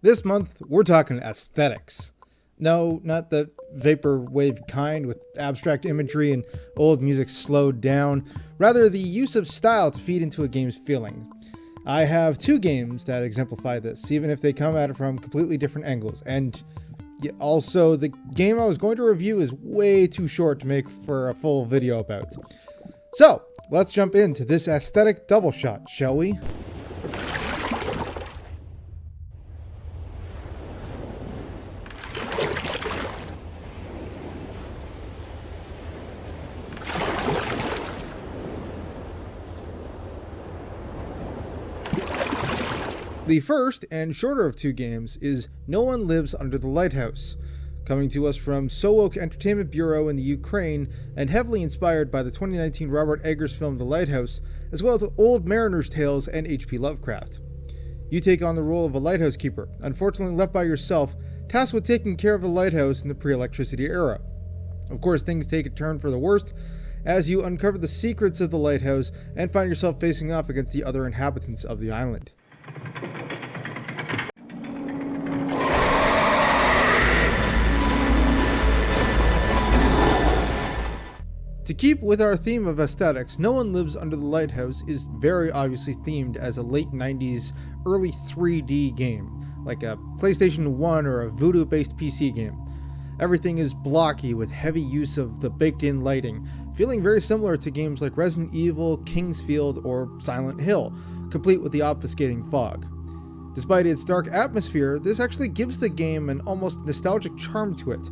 This month, we're talking aesthetics. No, not the vaporwave kind with abstract imagery and old music slowed down. Rather, the use of style to feed into a game's feeling. I have two games that exemplify this, even if they come at it from completely different angles. And also, the game I was going to review is way too short to make for a full video about. So, let's jump into this aesthetic double shot, shall we? The first and shorter of two games is No One Lives Under the Lighthouse, coming to us from Sowoke Entertainment Bureau in the Ukraine and heavily inspired by the 2019 Robert Eggers film The Lighthouse, as well as Old Mariner's Tales and H.P. Lovecraft. You take on the role of a lighthouse keeper, unfortunately left by yourself, tasked with taking care of the lighthouse in the pre-electricity era. Of course, things take a turn for the worst as you uncover the secrets of the lighthouse and find yourself facing off against the other inhabitants of the island. To keep with our theme of aesthetics, No One Lives Under the Lighthouse is very obviously themed as a late 90s, early 3D game, like a PlayStation 1 or a Voodoo-based PC game. Everything is blocky with heavy use of the baked-in lighting, feeling very similar to games like Resident Evil, Kingsfield, or Silent Hill, complete with the obfuscating fog. Despite its dark atmosphere, this actually gives the game an almost nostalgic charm to it,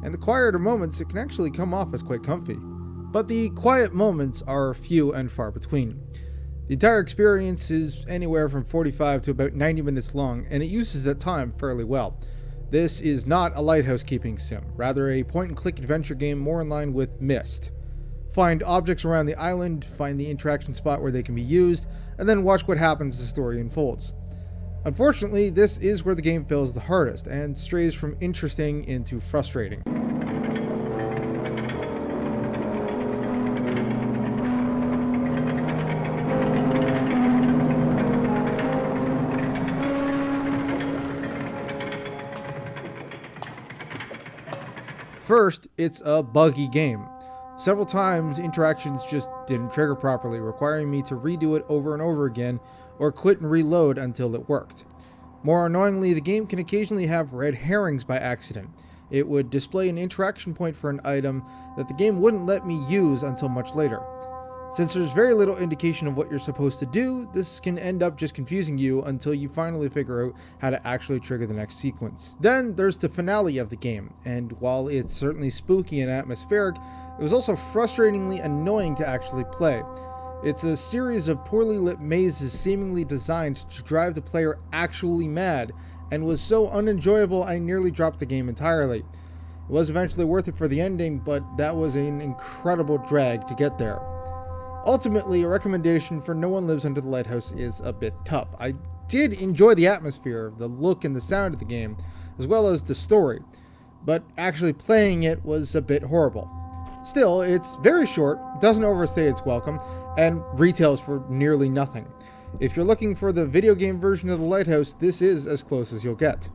and the quieter moments it can actually come off as quite comfy. But the quiet moments are few and far between. The entire experience is anywhere from 45 to about 90 minutes long, and it uses that time fairly well. This is not a lighthouse keeping sim, rather a point-and-click adventure game more in line with Myst. Find objects around the island, find the interaction spot where they can be used, and then watch what happens as the story unfolds. Unfortunately, this is where the game fails the hardest, and strays from interesting into frustrating. First, it's a buggy game. Several times, interactions just didn't trigger properly, requiring me to redo it over and over again, or quit and reload until it worked. More annoyingly, the game can occasionally have red herrings by accident. It would display an interaction point for an item that the game wouldn't let me use until much later. Since there's very little indication of what you're supposed to do, this can end up just confusing you until you finally figure out how to actually trigger the next sequence. Then there's the finale of the game, and while it's certainly spooky and atmospheric, it was also frustratingly annoying to actually play. It's a series of poorly lit mazes seemingly designed to drive the player actually mad, and was so unenjoyable I nearly dropped the game entirely. It was eventually worth it for the ending, but that was an incredible drag to get there. Ultimately, a recommendation for No One Lives Under the Lighthouse is a bit tough. I did enjoy the atmosphere, the look and the sound of the game, as well as the story, but actually playing it was a bit horrible. Still, it's very short, doesn't overstay its welcome, and retails for nearly nothing. If you're looking for the video game version of The Lighthouse, this is as close as you'll get.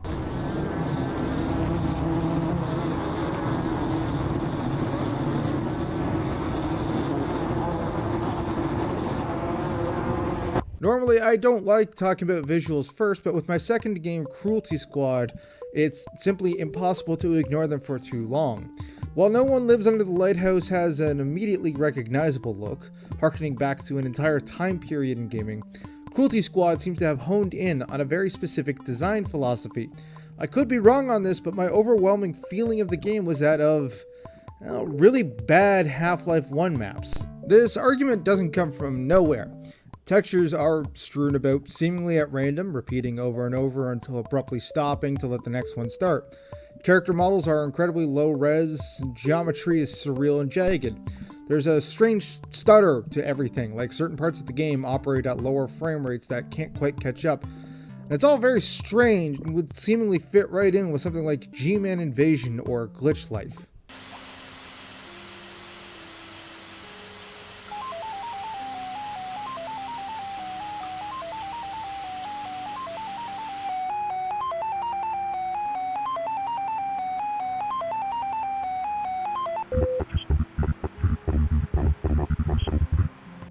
Normally, I don't like talking about visuals first, but with my second game, Cruelty Squad, it's simply impossible to ignore them for too long. While No One Lives Under the Lighthouse has an immediately recognizable look, harkening back to an entire time period in gaming, Cruelty Squad seems to have honed in on a very specific design philosophy. I could be wrong on this, but my overwhelming feeling of the game was that of really bad Half-Life 1 maps. This argument doesn't come from nowhere. Textures are strewn about seemingly at random, repeating over and over until abruptly stopping to let the next one start. Character models are incredibly low res, geometry is surreal and jagged. There's a strange stutter to everything, like certain parts of the game operate at lower frame rates that can't quite catch up. And it's all very strange and would seemingly fit right in with something like G-Man Invasion or Glitch Life.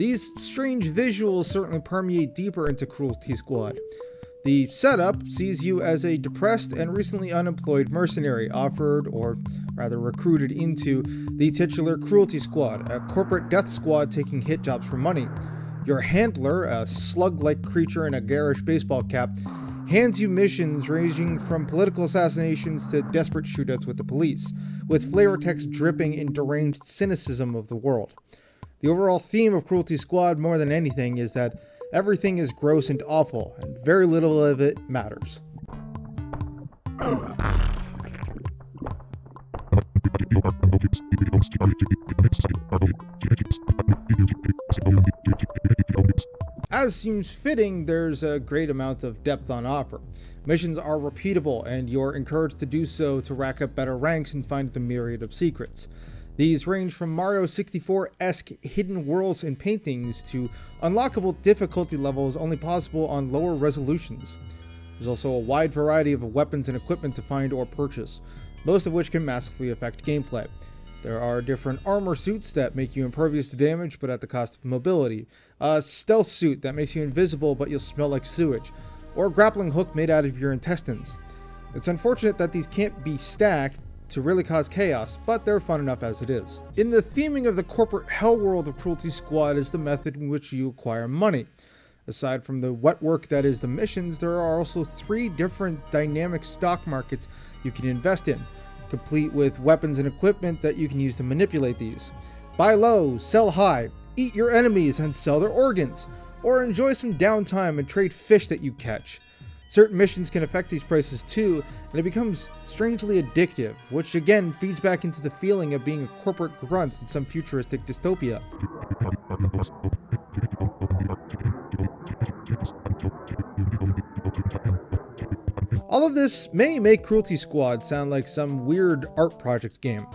These strange visuals certainly permeate deeper into Cruelty Squad. The setup sees you as a depressed and recently unemployed mercenary offered, or rather recruited into, the titular Cruelty Squad, a corporate death squad taking hit jobs for money. Your handler, a slug-like creature in a garish baseball cap, hands you missions ranging from political assassinations to desperate shootouts with the police, with flavor text dripping in deranged cynicism of the world. The overall theme of Cruelty Squad, more than anything, is that everything is gross and awful, and very little of it matters. As seems fitting, there's a great amount of depth on offer. Missions are repeatable, and you're encouraged to do so to rack up better ranks and find the myriad of secrets. These range from Mario 64-esque hidden worlds and paintings to unlockable difficulty levels only possible on lower resolutions. There's also a wide variety of weapons and equipment to find or purchase, most of which can massively affect gameplay. There are different armor suits that make you impervious to damage but at the cost of mobility, a stealth suit that makes you invisible but you'll smell like sewage, or a grappling hook made out of your intestines. It's unfortunate that these can't be stacked to really cause chaos, but they're fun enough as it is. In the theming of the corporate hell world of Cruelty Squad is the method in which you acquire money. Aside from the wet work that is the missions, there are also 3 different dynamic stock markets you can invest in, complete with weapons and equipment that you can use to manipulate these. Buy low, sell high, eat your enemies and sell their organs, or enjoy some downtime and trade fish that you catch. Certain missions can affect these prices too, and it becomes strangely addictive, which again feeds back into the feeling of being a corporate grunt in some futuristic dystopia. All of this may make Cruelty Squad sound like some weird art project game,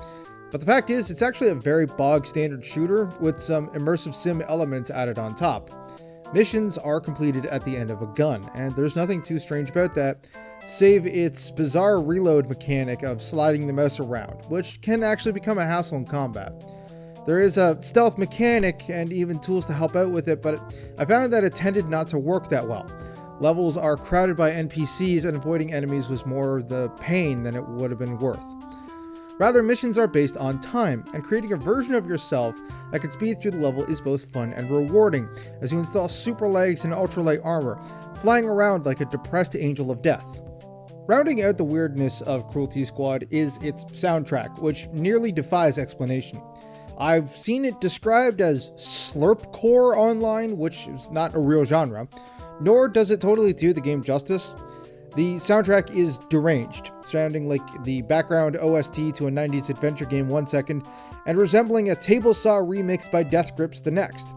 but the fact is it's actually a very bog standard shooter with some immersive sim elements added on top. Missions are completed at the end of a gun, and there's nothing too strange about that, save its bizarre reload mechanic of sliding the mouse around, which can actually become a hassle in combat. There is a stealth mechanic and even tools to help out with it, but I found that it tended not to work that well. Levels are crowded by NPCs, and avoiding enemies was more the pain than it would have been worth. Rather, missions are based on time, and creating a version of yourself that can speed through the level is both fun and rewarding, as you install super legs and ultralight armor, flying around like a depressed angel of death. Rounding out the weirdness of Cruelty Squad is its soundtrack, which nearly defies explanation. I've seen it described as slurpcore online, which is not a real genre, nor does it totally do the game justice. The soundtrack is deranged, sounding like the background OST to a 90s adventure game one second, and resembling a table saw remixed by Death Grips the next.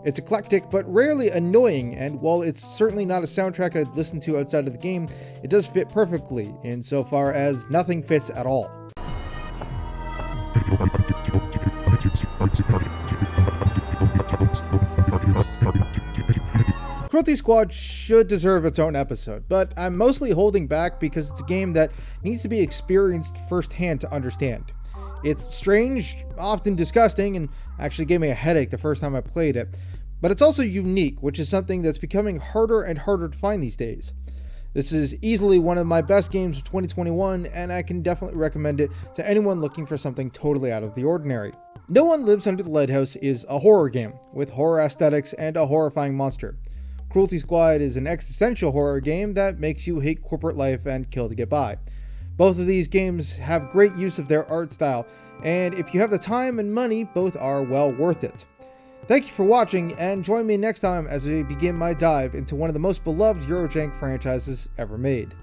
It's eclectic but rarely annoying, and while it's certainly not a soundtrack I'd listen to outside of the game, it does fit perfectly, insofar as nothing fits at all. Cruelty Squad should deserve its own episode, but I'm mostly holding back because it's a game that needs to be experienced firsthand to understand. It's strange, often disgusting, and actually gave me a headache the first time I played it, but it's also unique, which is something that's becoming harder and harder to find these days. This is easily one of my best games of 2021, and I can definitely recommend it to anyone looking for something totally out of the ordinary. No One Lives Under the Lighthouse is a horror game, with horror aesthetics and a horrifying monster. Cruelty Squad is an existential horror game that makes you hate corporate life and kill to get by. Both of these games have great use of their art style, and if you have the time and money, both are well worth it. Thank you for watching, and join me next time as we begin my dive into one of the most beloved Eurojank franchises ever made.